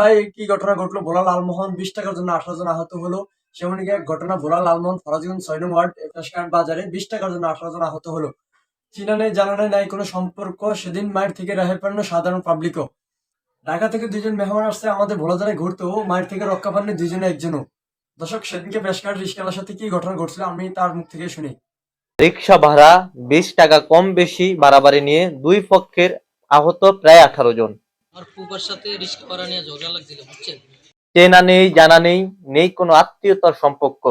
ভাই কি ঘটনা ঘটলো? ভোলা লালমোহন 20 টাকার জন্য 18 জন আহত হলো। সেমনিক এক ঘটনা ভোলা লালমোহন ফরাজগঞ্জ 6 নং ওয়ার্ড ফ্রেশকাট বাজারে 20 টাকার জন্য 18 জন আহত হলো। চিনা নেই জানা নেই নাই কোনো সম্পর্ক। সেদিন মায়ের থেকে রেহাই পান্ন সাধারণ পাবলিকও। ঢাকা থেকে 2 জন মেহমান আসছে আমাদের ভোলা জেলায় ঘুরতে, ও মায়ের থেকে রক্ষা পাননি 2 জনে একজনও। দর্শক, সেদিনকে ফ্রেশকাট রিস্কালার সাথে কি ঘটনা ঘটছিল আমি তার মুখ থেকে শুনি। রিকশা ভাড়া 20 টাকা কম বেশি বাড়াবাড়ি নিয়ে দুই পক্ষের আহত প্রায় 18 জন। আমার ফুপার সাথে রিস্ক করা নিয়ে ঝগড়া লাগছিল, বুঝছেন? চেনা নেই জানা নেই, নেই কোনো আত্মীয়তার সম্পর্ক,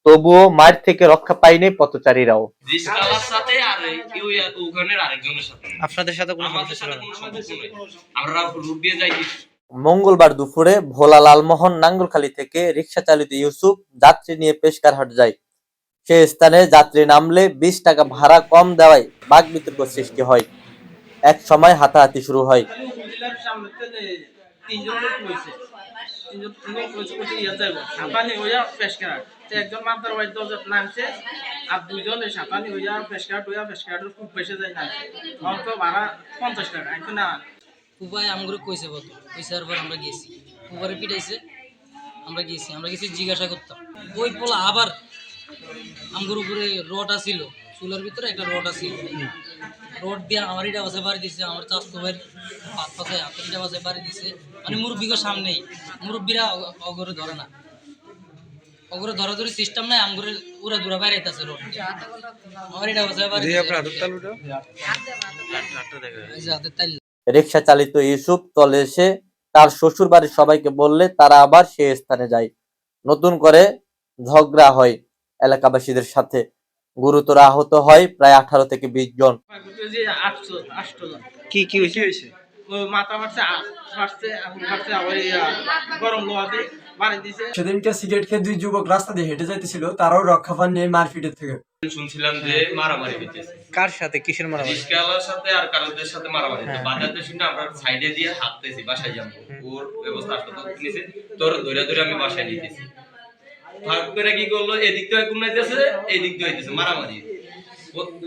তবুও মায়ের থেকে রক্ষা পায়নি পথচারীরাও। রিস্কালার সাথে আর কেউ ওখানের আরেকজনের সাথে আপনাদের সাথে কোনো আমাদের সাথে কোনো সম্পর্ক নেই। আমরা রুট দিয়ে যাই। মঙ্গলবার দুপুরে ভোলা লালমোহন নাঙ্গলখালী থেকে রিকশা চালিত ইউসুফ যাত্রী নিয়ে পেশকারহাট যায়। সে স্থানে যাত্রী নামলে 20 টাকা ভাড়া কম দেওয়ায় বাকবিতর্ক সৃষ্টি হয়। এক সময় হাতাহাতি শুরু হয়। একজন মাতার বাড়িতে নামছে আর 2 জন সাঁতানি হইয়া ফেসকাট হইয়া ফেসকাটের খুব বেশি যায় না, অল্প ভাড়া 50 টাকা। এখন না ফুপাই আমগুলো কইছে কত কইসার পর আমরা গেছি, ফুপারে পিটাইছে, আমরা গেছি জিজ্ঞাসা করতাম। ওই পোলা আবার আমগুর উপরে রড আসিল, চুলার ভিতরে একটা রড আসিল, রড দিয়ে আমার ইটা বাসে বাড়ি দিছে, আমার চাস্তো ভাইয়ের হাত পাশে হাতের ইটা বাসে বাড়ি দিছে। মানে মুরব্বীকে সামনেই, মুরব্বীরা অগরে ধরে না, অগরে ধরাধরি সিস্টেম নাই, আমগুরে উড়া দূরা বাইরে আইতাছে রড, আমার ইটা বাসে বাড়ি দিছে। রিকশা চালিত ইউসুফ চলে এসে তার শ্বশুর বাড়ির সবাইকে বললে তারা আবার সে স্থানে যায়। নতুন করে ঝগড়া হয় এলাকাবাসীদের সাথে। গুরুতর আহত হয় প্রায় 18 থেকে 20 জন। 8 জন। কি হয়েছে? মাথা ফাটছে আবার গরম লোহা দিয়ে বাড়ি দিছে। সেদিনকে সিগারেট খেয়ে 2 যুবক রাস্তা দিয়ে হেঁটে যাইতেছিল, তারাও রক্ষা পাননি এই মারপিটের থেকে। শুনছিলাম যে মারামারি হইতেছে, কার সাথে, কিসের মারামারি? রিস্কালার সাথে আর কারোদের সাথে মারামারি। তো বাজারতে শুনে আমরা সাইডে দিয়ে হাঁটতেছি বাসায় যাবো, ওর ব্যবস্থা আসলে তো নিছে, তোর ধরে আমি বাসায় নিতেছি। তারপরে কি করলো, এদিক থেকে কোন যাইতেছে, এই দিক দিয়ে হইতেছে মারামারি।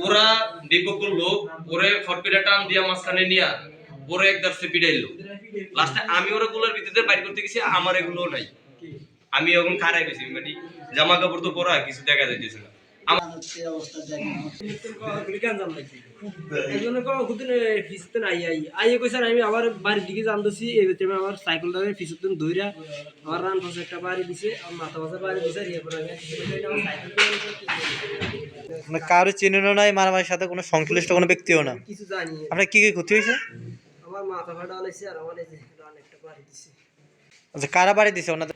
ওরা বিপক্ষ লোক ওরে ফটপিটা টান দিয়া মাঝখানে নিয়া ওরে একদম সে পিটাইলো। লাস্টে আমি ওরা গুলোর ভিতরে বাইর করতে গেছি, আমার এগুলো নাই, আমি এখন খারাই গেছি, মানে জামা কাপড় তো পরা কিছু দেখা যাইতেছে না। আমি আবার বাড়ির দিকে জানতেছি, এই আমার সাইকেলটা পিছন ধইরা আমার রান পাশে একটা বাড়ি দিছে, মাথা পাশে বাড়ি দিছে। মানে কারো চিনেনও নাই, মারামারির সাথে কোনো সংশ্লিষ্ট কোনো ব্যক্তিও না? কিছু জানি আপনার কি ক্ষতি হয়েছে? আমার মাথা ফাটা হয়েছে আর আমার এই যে রান একটা বাড়ি দিছে। আচ্ছা, কারা বাড়ি দিছে ওনাদের?